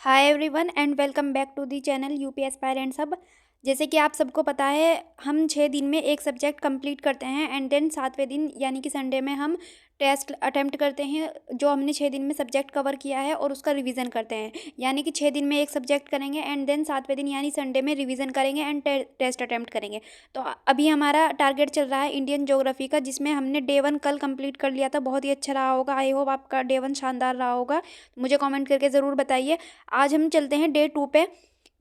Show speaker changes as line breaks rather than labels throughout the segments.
Hi everyone and welcome back to the channel UP aspirants hub. जैसे कि आप सबको पता है, हम 6 दिन में एक सब्जेक्ट कंप्लीट करते हैं एंड देन 7वें दिन यानी कि संडे में हम टेस्ट अटेम्प्ट करते हैं जो हमने 6 दिन में सब्जेक्ट कवर किया है और उसका रिवीजन करते हैं। यानी कि 6 दिन में एक सब्जेक्ट करेंगे एंड देन 7वें दिन यानी संडे में रिवीजन करेंगे एंड टेस्ट अटेम्प्ट करेंगे। तो अभी हमारा टारगेट चल रहा है इंडियन ज्योग्राफी का, जिसमें हमने डे 1 कल कंप्लीट कर लिया था। बहुत ही अच्छा रहा होगा, आई होप आपका डे 1 शानदार रहा होगा। मुझे कॉमेंट करके ज़रूर बताइए। आज हम चलते हैं डे 2 पे,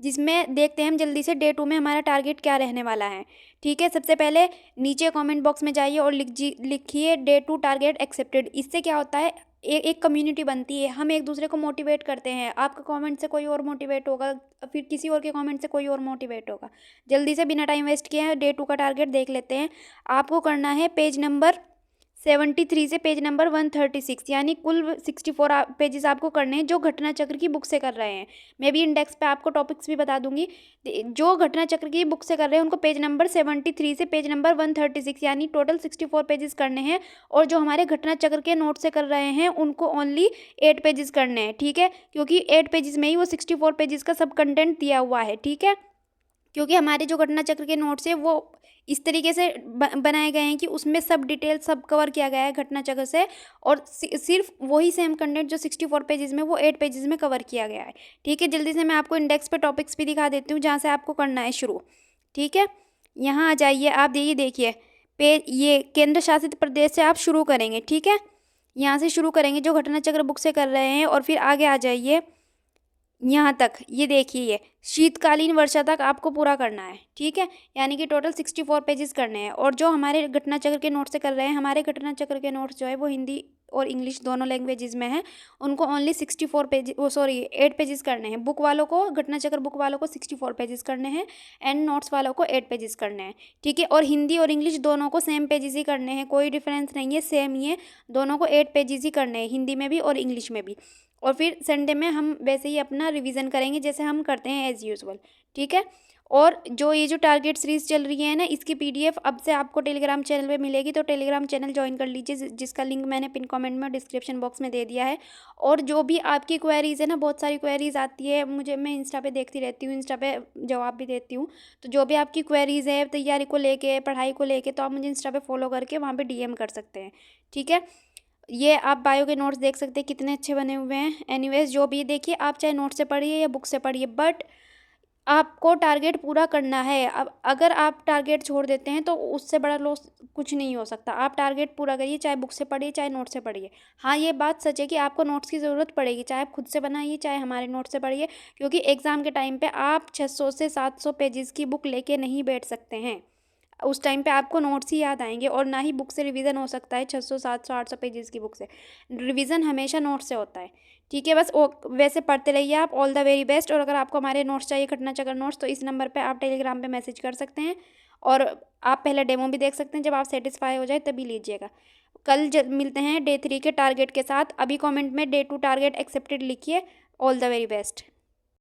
जिसमें देखते हैं हम जल्दी से डे 2 में हमारा टारगेट क्या रहने वाला है। ठीक है, सबसे पहले नीचे कमेंट बॉक्स में जाइए और लिखिए डे 2 टारगेट एक्सेप्टेड। इससे क्या होता है, एक कम्युनिटी बनती है, हम एक दूसरे को मोटिवेट करते हैं। आपका कमेंट से कोई और मोटिवेट होगा, फिर किसी और के कमेंट से कोई और मोटिवेट होगा। जल्दी से बिना टाइम वेस्ट किए डे 2 का टारगेट देख लेते हैं। आपको करना है पेज नंबर 73 से पेज नंबर 136, यानी कुल 64 पेजेस आपको करने हैं जो घटना चक्र की बुक से कर रहे हैं। मैं भी इंडेक्स पे आपको टॉपिक्स भी बता दूंगी। जो घटना चक्र की बुक से कर रहे हैं उनको पेज नंबर 73 से पेज नंबर 136 यानी टोटल 64 पेजेस करने हैं। और जो हमारे घटना चक्र के नोट से कर रहे हैं उनको ओनली 8 पेजेस करने हैं। ठीक है, क्योंकि 8 पेजेस में ही वो 64 पेजेस का सब कंटेंट दिया हुआ है। ठीक है, क्योंकि हमारे जो घटना चक्र के नोट्स है वो इस तरीके से बनाए गए हैं कि उसमें सब डिटेल सब कवर किया गया है घटना चक्र से, और सिर्फ वही सेम कंटेंट जो 64 पेजेस में वो 8 पेजेस में कवर किया गया है। ठीक है, जल्दी से मैं आपको इंडेक्स पे टॉपिक्स भी दिखा देती हूँ जहाँ से आपको करना है शुरू। ठीक है, यहाँ आ जाइए आप, देखिए पेज, ये केंद्र शासित प्रदेश से आप शुरू करेंगे। ठीक है, यहाँ से शुरू करेंगे जो घटना चक्र बुक से कर रहे हैं, और फिर आगे आ जाइए यहाँ तक। ये देखिए, ये शीतकालीन वर्षा तक आपको पूरा करना है। ठीक है, यानी कि टोटल 64 पेजेस करने हैं। और जो हमारे घटना चक्र के नोट से कर रहे हैं, हमारे घटना चक्र के नोट्स जो है वो हिंदी और इंग्लिश दोनों लैंग्वेजेस में है। उनको ओनली 64 पेज 8 पेजेस करने हैं। बुक वालों को, घटना चक्र बुक वालों को 64 पेजेस करने हैं एंड नोट्स वालों को 8 पेजेस करने हैं। ठीक है, और हिंदी और इंग्लिश दोनों को सेम पेजेस ही करने हैं, कोई डिफरेंस नहीं है, सेम ही है। दोनों को 8 पेजेस ही करने हैं, हिंदी में भी और इंग्लिश में भी। और फिर संडे में हम वैसे ही अपना रिवीजन करेंगे जैसे हम करते हैं एज़ यूजुअल। ठीक है, और जो ये जो टारगेट सीरीज चल रही है ना, इसकी पीडीएफ अब से आपको टेलीग्राम चैनल पे मिलेगी, तो टेलीग्राम चैनल ज्वाइन कर लीजिए, जिसका लिंक मैंने पिन कमेंट में डिस्क्रिप्शन बॉक्स में दे दिया है। और जो भी आपकी क्वेरीज़ है ना, बहुत सारी क्वेरीज़ आती है मुझे, मैं इंस्टा पे देखती रहती हूँ, इंस्टा पे जवाब भी देती हूँ। तो जो भी आपकी क्वेरीज़ है तैयारी को लेके, पढ़ाई को लेके, तो आप मुझे इंस्टा पे फॉलो करके वहाँ पर डीएम कर सकते हैं। ठीक है, ये आप बायो के नोट्स देख सकते हैं कितने अच्छे बने हुए हैं। एनीवेज जो भी देखिए, आप चाहे नोट से पढ़िए या बुक से पढ़िए, बट आपको टारगेट पूरा करना है। अब अगर आप टारगेट छोड़ देते हैं तो उससे बड़ा लॉस कुछ नहीं हो सकता। आप टारगेट पूरा करिए, चाहे बुक से पढ़िए चाहे नोट से पढ़िए। हाँ, ये बात सच है कि आपको नोट्स की ज़रूरत पड़ेगी, चाहे आप खुद से बनाइए चाहे हमारे नोट से पढ़िए, क्योंकि एग्ज़ाम के टाइम पे आप 600 से 700 पेजेस की बुक लेके नहीं बैठ सकते हैं। उस टाइम पे आपको नोट्स ही याद आएंगे, और ना ही बुक से रिवीजन हो सकता है 600 700 800 पेजेस की बुक से। रिवीजन हमेशा नोट से होता है। ठीक है, बस वैसे पढ़ते रहिए आप। All the very best. और अगर आपको हमारे नोट्स चाहिए, घटना चक्र नोट्स, तो इस नंबर पे आप टेलीग्राम पे मैसेज कर सकते हैं, और आप पहले डेमो भी देख सकते हैं। जब आप सेटिस्फाई हो जाए तभी लीजिएगा। कल मिलते हैं डे 3 के टारगेट के साथ। अभी कॉमेंट में डे 2 टारगेट एक्सेप्टेड लिखिए। All the very best.